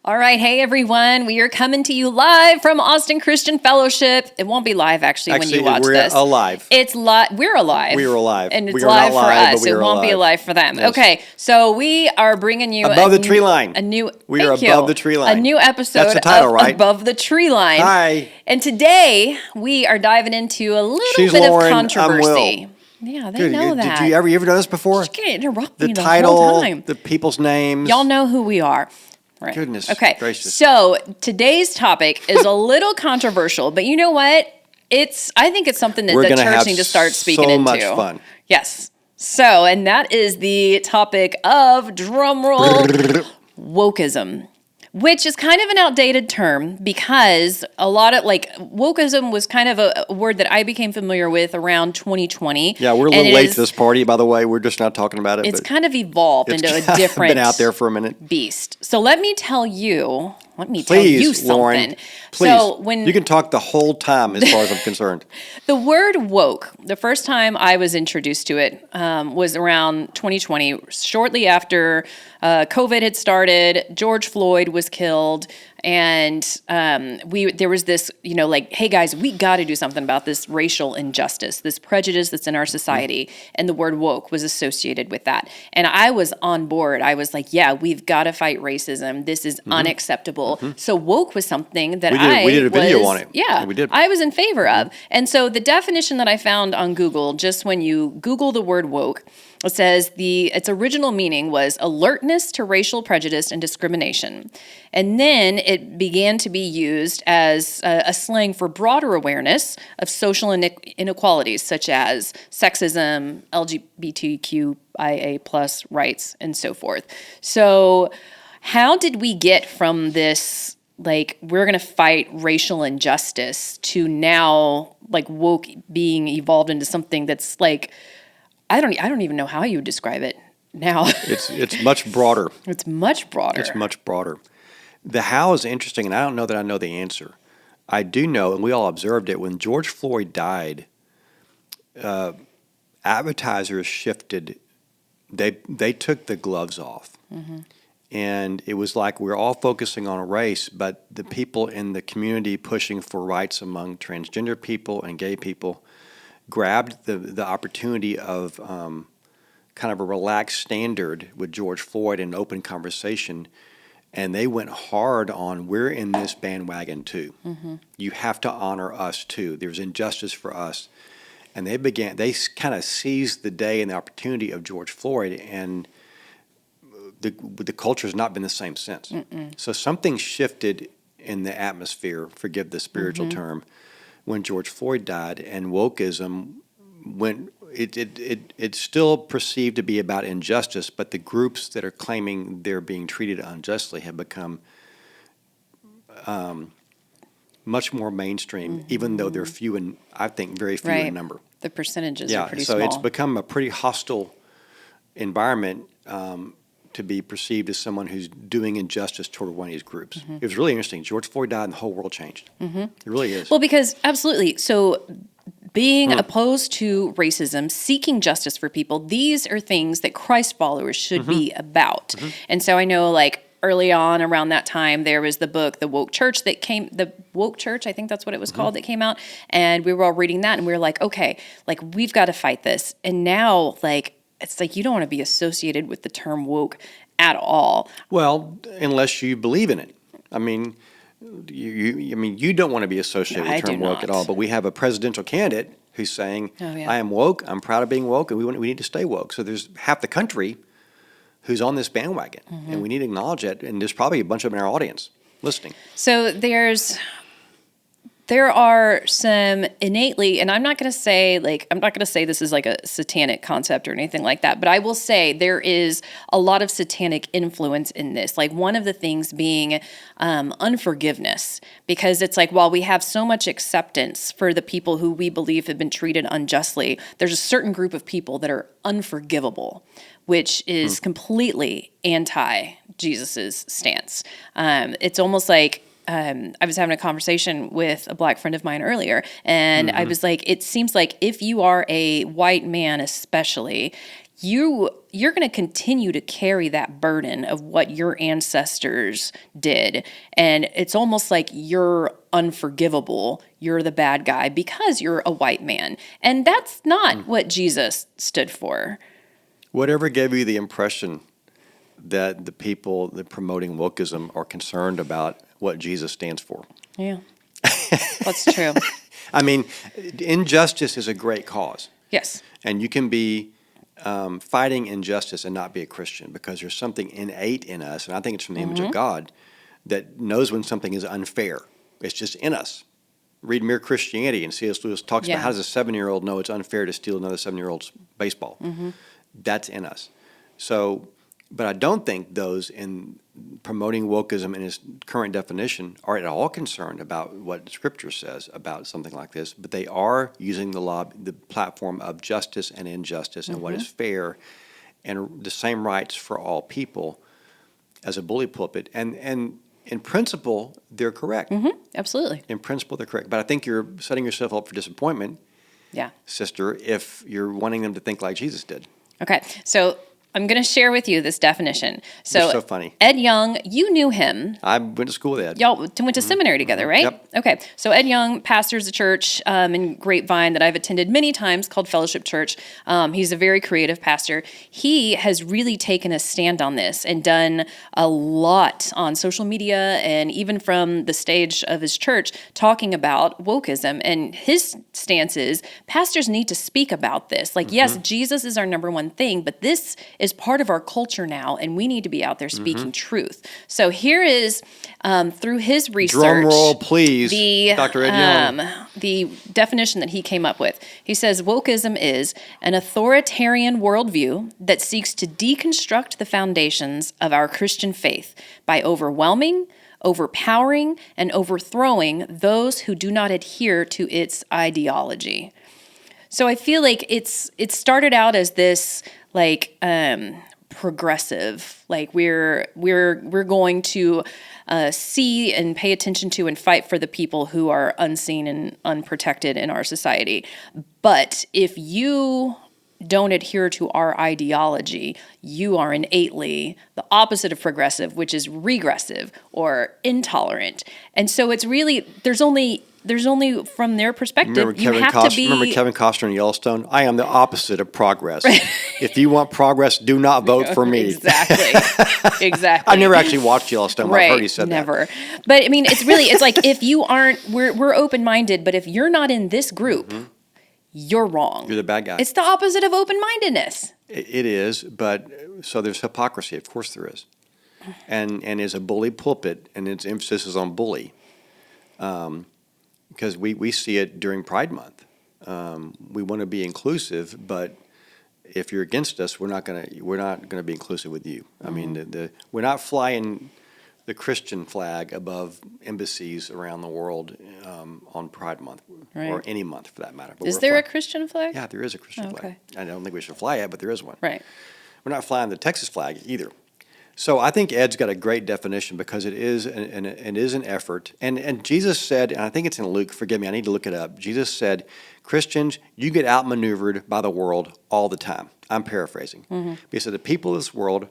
All right. Hey, everyone. We are coming to you live from Austin Christian Fellowship. It won't be live, actually, when you watch this. We're alive. It's live. We're alive. We are alive. And it's we are live not for live, us. but we It are won't be alive. live for them. Yes. Okay. So we are bringing you above the tree line. We are above the tree line. A new episode That's the title, of right? Above the Tree Line. Hi. And today we are diving into a little She's bit Lauren, of I'm controversy. Will. Yeah, they Dude, know that. Did you ever know this before? You can't interrupt The me the title, whole time. the people's names. Y'all know who we are. Right. Goodness okay. gracious. So today's topic is a little controversial, but you know what? I think it's something that the church needs to start speaking into. So much fun. Yes. So, and that is the topic of, drumroll, wokeism, which is kind of an outdated term because a lot of, wokeism was kind of a word that I became familiar with around 2020. Yeah, we're a little late to this party, by the way. We're just not talking about it. It's kind of evolved into a different been out there for a minute. Beast. So let me tell you Please, something. Lauren, please. So when you can talk the whole time as far as I'm concerned. The word woke, the first time I was introduced to it was around 2020, shortly after COVID had started, George Floyd was killed, and there was this, hey guys, we got to do something about this racial injustice, this prejudice that's in our society, and the word woke was associated with that. And I was on board. I was like, yeah, we've got to fight racism. This is unacceptable. So woke was something that we did a video on it. Yeah, we did. I was in favor of. And so the definition that I found on Google, just when you Google the word woke, it says its original meaning was alertness to racial prejudice and discrimination. And then it began to be used as a slang for broader awareness of social inequalities, such as sexism, LGBTQIA plus rights, and so forth. So how did we get from this, we're going to fight racial injustice, to now, woke being evolved into something that's I don't even know how you would describe it now. It's much broader. It's much broader. It's much broader. The how is interesting, and I don't know that I know the answer. I do know, and we all observed it, when George Floyd died, advertisers shifted. They took the gloves off. Mm-hmm. And it was like we're all focusing on a race, but the people in the community pushing for rights among transgender people and gay people grabbed the opportunity of kind of a relaxed standard with George Floyd and open conversation, and they went hard on, we're in this bandwagon too. Mm-hmm. You have to honor us too. There's injustice for us. And they kind of seized the day and the opportunity of George Floyd, and the culture has not been the same since. Mm-mm. So something shifted in the atmosphere, forgive the spiritual term, when George Floyd died, and wokeism it's still perceived to be about injustice, but the groups that are claiming they're being treated unjustly have become much more mainstream, even though they're few and I think very few in number. The percentages are pretty small. small. So it's become a pretty hostile environment to be perceived as someone who's doing injustice toward one of these groups. Mm-hmm. It was really interesting. George Floyd died and the whole world changed. Mm-hmm. It really is. Well, because absolutely. So being opposed to racism, seeking justice for people, these are things that Christ followers should be about. Mm-hmm. And so I know, early on around that time, there was the book, The Woke Church, the Woke Church, I think that's what it was called, that came out. And we were all reading that, and we were like, okay, we've got to fight this. And now, it's you don't want to be associated with the term woke at all. Well, unless you believe in it. I mean, you don't want to be associated with the term woke at all. But we have a presidential candidate who's saying, I am woke, I'm proud of being woke, and we need to stay woke. So there's half the country who's on this bandwagon, and we need to acknowledge it. And there's probably a bunch of them in our audience listening. So there are some innately, and I'm not going to say this is a satanic concept or anything like that, but I will say there is a lot of satanic influence in this. One of the things being unforgiveness, because it's while we have so much acceptance for the people who we believe have been treated unjustly, there's a certain group of people that are unforgivable, which is completely anti-Jesus's stance. It's almost like I was having a conversation with a black friend of mine earlier, and I was like, it seems like if you are a white man especially, you're going to continue to carry that burden of what your ancestors did. And it's almost like you're unforgivable. You're the bad guy because you're a white man. And that's not what Jesus stood for. Whatever gave you the impression that the people that promoting wokeism are concerned about what Jesus stands for? Yeah, that's true. I mean, injustice is a great cause. Yes. And you can be fighting injustice and not be a Christian, because there's something innate in us, and I think it's from the image of God, that knows when something is unfair. It's just in us. Read Mere Christianity, and C.S. Lewis talks about how does a 7-year-old know it's unfair to steal another 7-year-old's baseball. That's in us. So, but I don't think those in promoting wokeism in its current definition are at all concerned about what Scripture says about something like this, but they are using the platform of justice and injustice and what is fair and the same rights for all people as a bully pulpit. And in principle, they're correct. Absolutely. In principle, they're correct. But I think you're setting yourself up for disappointment, sister, if you're wanting them to think like Jesus did. Okay, so I'm going to share with you this definition. You're so funny. Ed Young, you knew him. I went to school with Ed. Y'all went to seminary together, right? Yep. Okay, so Ed Young pastors a church in Grapevine that I've attended many times called Fellowship Church. He's a very creative pastor. He has really taken a stand on this and done a lot on social media and even from the stage of his church talking about wokeism. And his stance is pastors need to speak about this. Like, yes, Jesus is our number one thing, but this is part of our culture now, and we need to be out there speaking truth. So here is, through his research, drum roll, please, Dr. Ed Young. The definition that he came up with. He says, wokeism is an authoritarian worldview that seeks to deconstruct the foundations of our Christian faith by overwhelming, overpowering, and overthrowing those who do not adhere to its ideology. So I feel like it started out as this progressive, like we're going to see and pay attention to and fight for the people who are unseen and unprotected in our society. But if you don't adhere to our ideology, you are innately the opposite of progressive, which is regressive or intolerant. And so it's really, there's only from their perspective, Remember Kevin Costner in Yellowstone? I am the opposite of progress. If you want progress, do not vote for me. Exactly. I never actually watched Yellowstone. Right. I've heard he said never. That. But I mean, it's like if you aren't, we're open-minded, but if you're not in this group, you're wrong. You're the bad guy. It's the opposite of open-mindedness. It is, but so there's hypocrisy. Of course there is. And is a bully pulpit, and its emphasis is on bully. Because we see it during Pride Month. We want to be inclusive, but if you're against us, we're not gonna be inclusive with you. I mean, we're not flying the Christian flag above embassies around the world on Pride Month, or any month for that matter. But is there a Christian flag? Yeah, there is a Christian flag. I don't think we should fly it, but there is one. Right. We're not flying the Texas flag either. So I think Ed's got a great definition, because it is an effort. And Jesus said, and I think it's in Luke, forgive me, I need to look it up. Jesus said, Christians, you get outmaneuvered by the world all the time. I'm paraphrasing. He said the people of this world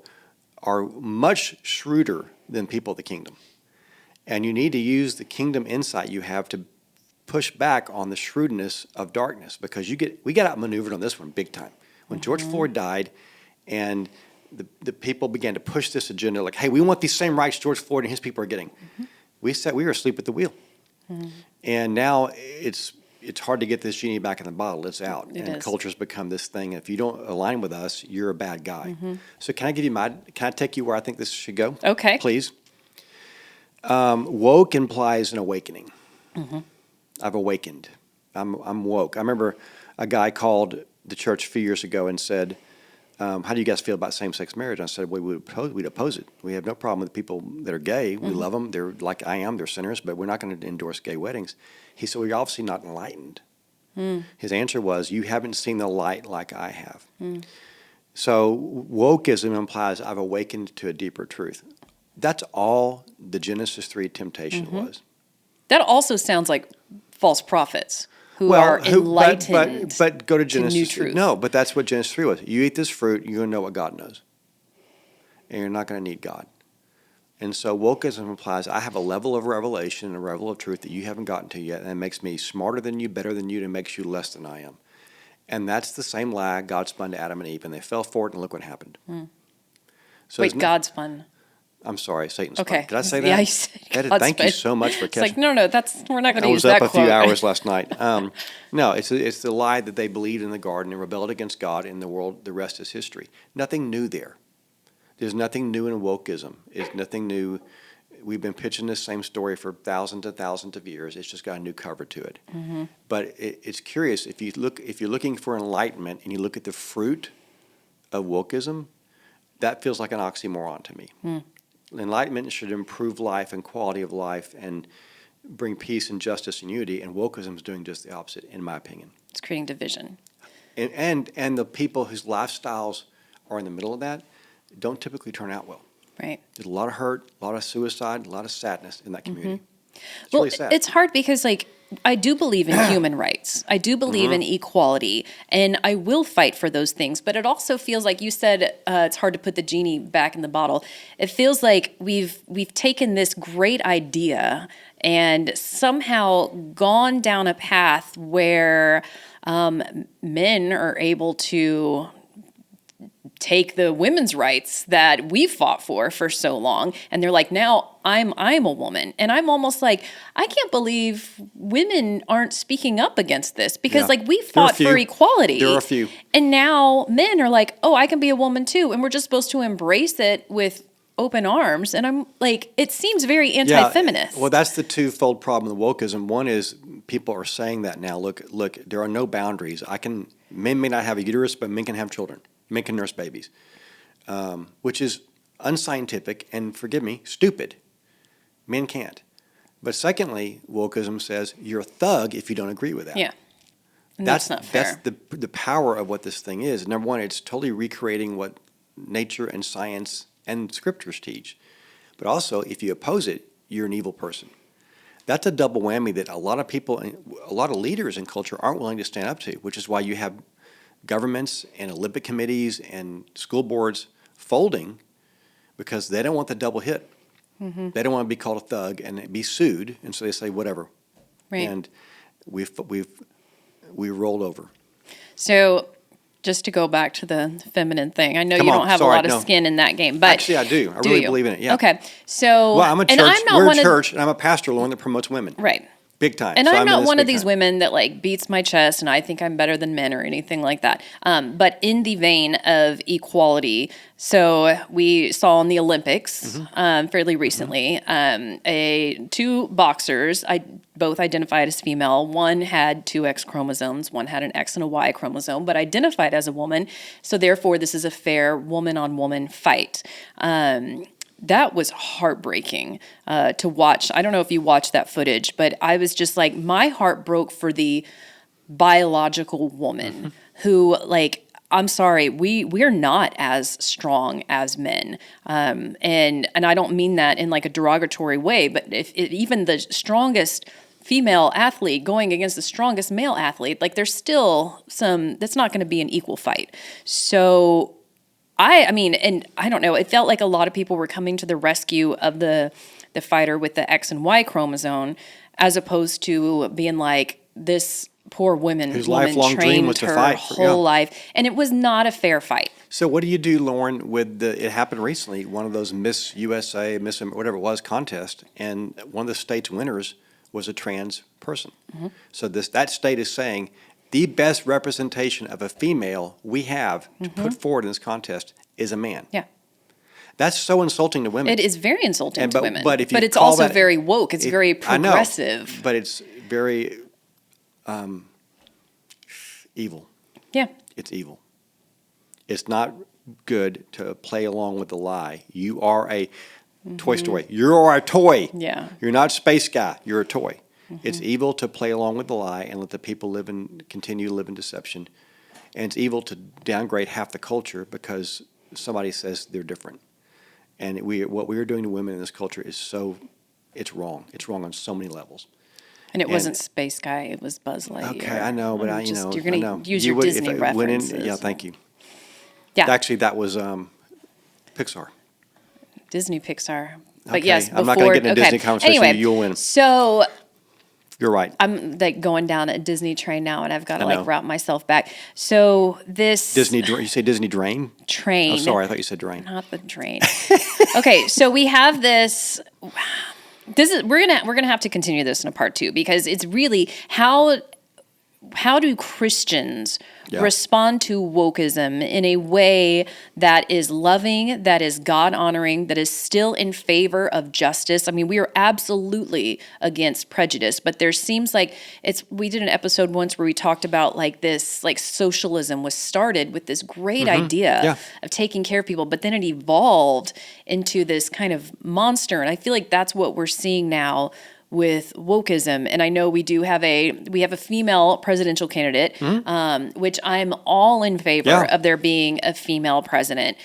are much shrewder than people of the kingdom. And you need to use the kingdom insight you have to push back on the shrewdness of darkness, because we get outmaneuvered on this one big time. When George Floyd died and the people began to push this agenda, like, hey, we want these same rights George Floyd and his people are getting. We said we were asleep at the wheel. And now it's hard to get this genie back in the bottle. It's out. And culture's become this thing. If you don't align with us, you're a bad guy. So can I take you where I think this should go? Okay. Please. Woke implies an awakening. I've awakened. I'm woke. I remember a guy called the church a few years ago and said, how do you guys feel about same-sex marriage? And I said, well, we'd oppose it. We have no problem with people that are gay. We love them. They're like I am. They're sinners, but we're not going to endorse gay weddings. He said, well, you're obviously not enlightened. His answer was, you haven't seen the light like I have. So wokeism implies I've awakened to a deeper truth. That's all the Genesis 3 temptation was. That also sounds like false prophets. who are enlightened but go to to new Genesis. truth. No, but that's what Genesis 3 was. You eat this fruit, you're going to know what God knows. And you're not going to need God. And so wokeism implies I have a level of revelation, a level of truth that you haven't gotten to yet, and it makes me smarter than you, better than you, and it makes you less than I am. And that's the same lie God spun to Adam and Eve, and they fell for it, and look what happened. So Wait, God spun. I'm sorry, Satan spun. Okay. Did I say that? Yeah, you said God Thank you spun. so much for It's catching. like, no, we're not going to I use was that up a quote. few hours last night. No, it's the lie that they believed in the garden and rebelled against God in the world. The rest is history. Nothing new there. There's nothing new in wokeism. It's nothing new. We've been pitching this same story for thousands and thousands of years. It's just got a new cover to it. But it's curious if you're looking for enlightenment and you look at the fruit of wokeism, that feels like an oxymoron to me. Enlightenment should improve life and quality of life and bring peace and justice and unity, and wokeism is doing just the opposite, in my opinion. It's creating division. And the people whose lifestyles are in the middle of that don't typically turn out well. Right. There's a lot of hurt, a lot of suicide, a lot of sadness in that community. It's Well, really sad. it's hard because, like, I do believe in human rights. I do believe in equality, and I will fight for those things. But it also feels like you said it's hard to put the genie back in the bottle. It feels like we've taken this great idea and somehow gone down a path where men are able to take the women's rights that we fought for so long, and they're like, now I'm a woman, and I'm almost like, I can't believe women aren't speaking up against this because Yeah. like we There are a fought few. for equality. There are a few. And now men are like, oh, I can be a woman too, and we're just supposed to embrace it with open arms. And I'm like, it seems very anti-feminist. Well, that's the twofold problem with wokeism. One is people are saying that now. Look, there are no boundaries. Men may not have a uterus, but men can have children. Men can nurse babies, which is unscientific and, forgive me, stupid. Men can't. But secondly, wokeism says you're a thug if you don't agree with that. Yeah. And that's not fair. That's the power of what this thing is. Number one, it's totally recreating what nature and science and scriptures teach. But also, if you oppose it, you're an evil person. That's a double whammy that a lot of people, a lot of leaders in culture aren't willing to stand up to, which is why you have governments and Olympic committees and school boards folding because they don't want the double hit. They don't want to be called a thug and be sued, and so they say whatever. Right. And we rolled over. So just to go back to the feminine thing, I know Come you on, don't have sorry, a lot of no. skin in that game, but Actually, I do. I do really you? believe in it. Yeah. Okay. So Well, I'm a church. and I'm not We're one a of church, and I'm a pastor, Lauren, that promotes women. right. Big time. And So I'm in not this one of big these time. women that like beats my chest and I think I'm better than men or anything like that. But in the vein of equality, so we saw in the Olympics fairly recently, two boxers, both identified as female. One had two X chromosomes, one had an X and a Y chromosome, but identified as a woman. So therefore, this is a fair woman-on-woman fight. That was heartbreaking to watch. I don't know if you watched that footage, but I was just like, my heart broke for the biological woman who, like, I'm sorry, we're not as strong as men, and I don't mean that in like a derogatory way. But if even the strongest female athlete going against the strongest male athlete, like there's still that's not going to be an equal fight. So. I mean, and I don't know, it felt like a lot of people were coming to the rescue of the fighter with the X and Y chromosome, as opposed to being like, this poor woman lifelong dream trained was to her fight whole life. And it was not a fair fight. So what do you do, Lauren, with it happened recently, one of those Miss USA, Miss whatever it was contest, and one of the state's winners was a trans person. So that state is saying, the best representation of a female we have to put forward in this contest is a man. Yeah. That's so insulting to women. It is very insulting to women. But it's call also that- very woke. It's very I know, progressive. but it's very evil. Yeah. It's evil. It's not good to play along with the lie. You are a Toy Story. You are a toy. Yeah. You're not Space Guy. You're a toy. It's evil to play along with the lie and let the people continue to live in deception. And it's evil to downgrade half the culture because somebody says they're different. And what we are doing to women in this culture is it's wrong. It's wrong on so many levels. And it wasn't Space Guy, it was Buzz Lightyear. Okay, I know, but You're going to use your Disney references. Yeah, thank you. Yeah. Actually, that was Pixar. Disney Pixar. But Okay, yes, before, I'm not going to get in a Disney conversation. Anyway, You'll win. So You're right. I'm like going down a Disney train now, and I've got to like route myself back. So this You say Disney drain? Train. Oh, sorry, I thought you said drain. Not the drain. Okay, so we have this. We're gonna have to continue this in a part 2 because it's really how do Christians respond to wokeism in a way that is loving, that is God-honoring, that is still in favor of justice? I mean, we are absolutely against prejudice, but there seems like we did an episode once where we talked about like this, like socialism was started with this great idea of taking care of people, but then it evolved into this kind of monster. And I feel like that's what we're seeing now with wokeism. And I know we have a female presidential candidate, which I'm all in favor of there being a female president.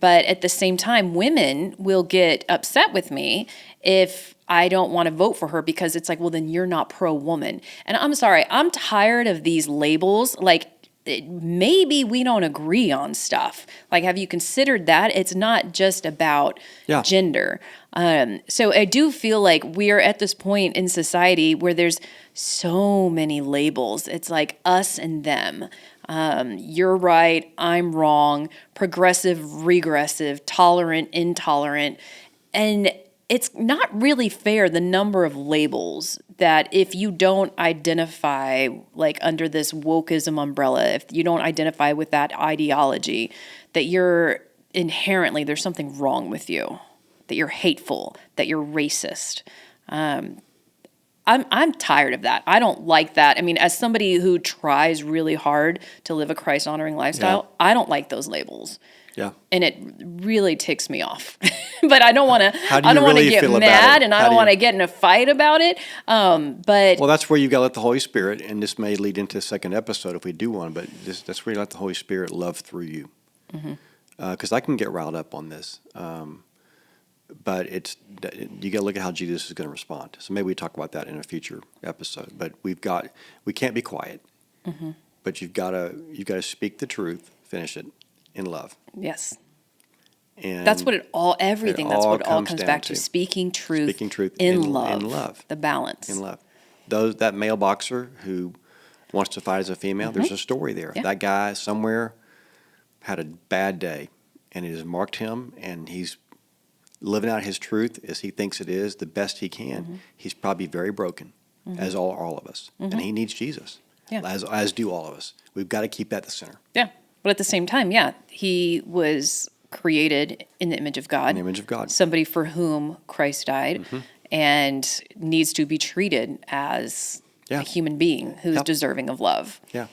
But at the same time, women will get upset with me if I don't want to vote for her because it's like, well, then you're not pro-woman. And I'm sorry, I'm tired of these labels. Like, maybe we don't agree on stuff. Like, have you considered that? It's not just about gender. So I do feel like we are at this point in society where there's so many labels. It's like us and them. You're right, I'm wrong, progressive, regressive, tolerant, intolerant. And it's not really fair, the number of labels that if you don't identify like under this wokeism umbrella, if you don't identify with that ideology, that you're inherently, there's something wrong with you, that you're hateful, that you're racist. I'm tired of that. I don't like that. I mean, as somebody who tries really hard to live a Christ-honoring lifestyle, I don't like those labels. Yeah. And it really ticks me off. But I don't want to get feel mad and I don't want to get in a fight about it. But well, that's where you got to let the Holy Spirit, and this may lead into the second episode if we do one, but that's where you let the Holy Spirit love through you. Because I can get riled up on this. But you got to look at how Jesus is going to respond. So maybe we talk about that in a future episode. But we can't be quiet. But you've got to speak the truth, finish it in love. Yes. And that's what everything comes back to. Speaking truth in love. The balance. In love. That male boxer who wants to fight as a female, there's a story there. Yeah. That guy somewhere had a bad day, and it has marked him, and he's living out his truth as he thinks it is, the best he can. He's probably very broken, as all of us. And he needs Jesus, as do all of us. We've got to keep that the center. Yeah. But at the same time, he was created in the image of God. In the image of God. Somebody for whom Christ died and needs to be treated as a human being who's deserving of love. Yeah.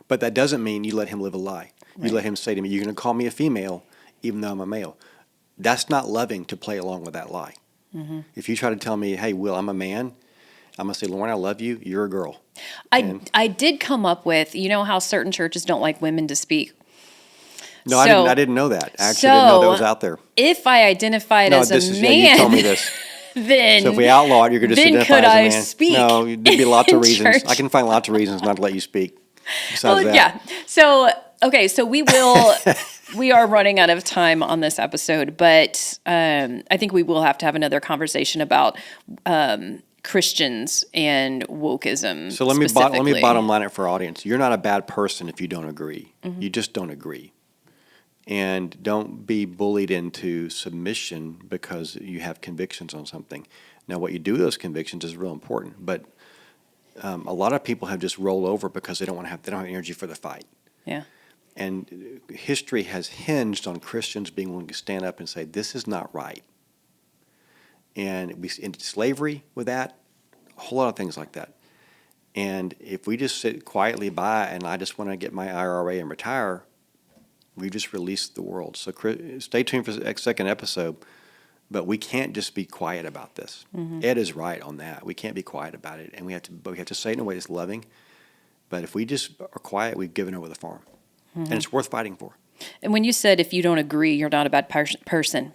But that doesn't mean you let him live a lie. You let him say to me, you're going to call me a female even though I'm a male. That's not loving to play along with that lie. If you try to tell me, hey, Will, I'm a man, I'm going to say, Lauren, I love you. You're a girl. I did come up with, you know how certain churches don't like women to speak? No, I didn't know that. I actually didn't know that was out there. If I identified as a man, you told me this. Then so if we outlaw it, you're going to just identify could as a I man. Speak no, there'd be lots of reasons. Church? I can find lots of reasons not to let you speak. Besides that. Yeah. So we will. We are running out of time on this episode, but I think we will have to have another conversation about Christians and wokeism. So let me bottom line it for our audience. You're not a bad person if you don't agree. You just don't agree. And don't be bullied into submission because you have convictions on something. Now, what you do with those convictions is real important. But a lot of people have just rolled over because they don't have energy for the fight. Yeah. And history has hinged on Christians being willing to stand up and say, this is not right. And we into slavery with that, a whole lot of things like that. And if we just sit quietly by and I just want to get my IRA and retire, we just released the world. So stay tuned for the second episode. But we can't just be quiet about this. Ed is right on that. We can't be quiet about it. And we have to say it in a way that's loving. But if we just are quiet, we've given over the farm. And it's worth fighting for. And when you said if you don't agree, you're not a bad person,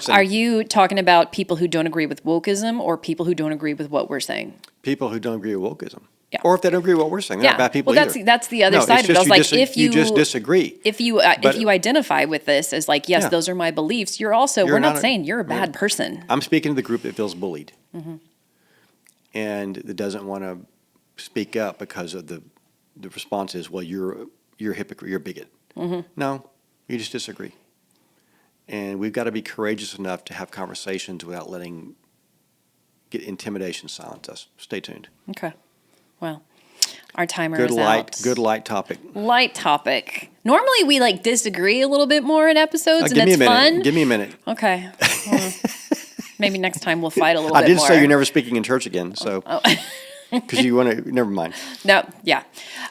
are you talking about people who don't agree with wokeism or people who don't agree with what we're saying? people who don't agree with wokeism. Yeah. Or if they don't agree with what we're saying, they're not bad people well, either. that's the other No, side it's of it. I was just like, if you just disagree. if you identify with this as like, yes, Yeah. those are my beliefs, we're not saying you're a bad person. I'm speaking to the group that feels bullied and that doesn't want to speak up because of the response is, well, you're a hypocrite, you're a bigot. No, you just disagree. And we've got to be courageous enough to have conversations without letting intimidation silence us. Stay tuned. Okay. Well, our timer is out. Good light topic. Light topic. Normally we like disagree a little bit more in episodes, and it's fun. Give me a minute. Okay. Well, maybe next time we'll fight a little bit more. I did say you're never speaking in church again, so because you want to. Never mind. No. Yeah.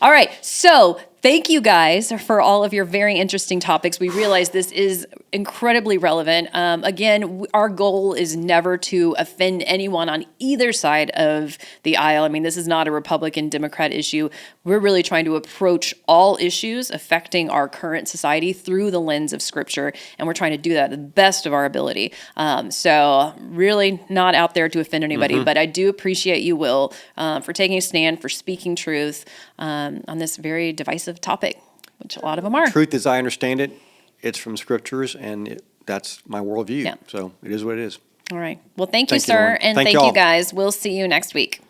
All right. So thank you guys for all of your very interesting topics. We realize this is incredibly relevant. Again, our goal is never to offend anyone on either side of the aisle. I mean, this is not a Republican Democrat issue. We're really trying to approach all issues affecting our current society through the lens of Scripture, and we're trying to do that to the best of our ability. So really not out there to offend anybody, but I do appreciate you, Will, for taking a stand, for speaking truth on this very divisive topic, which a lot of them are. Truth, as I understand it, it's from scriptures, and that's my worldview. Yeah. So it is what it is. All right. Well, thank you, Thank you, sir. Lauren. And Thank thank y'all. you, guys. We'll see you next week.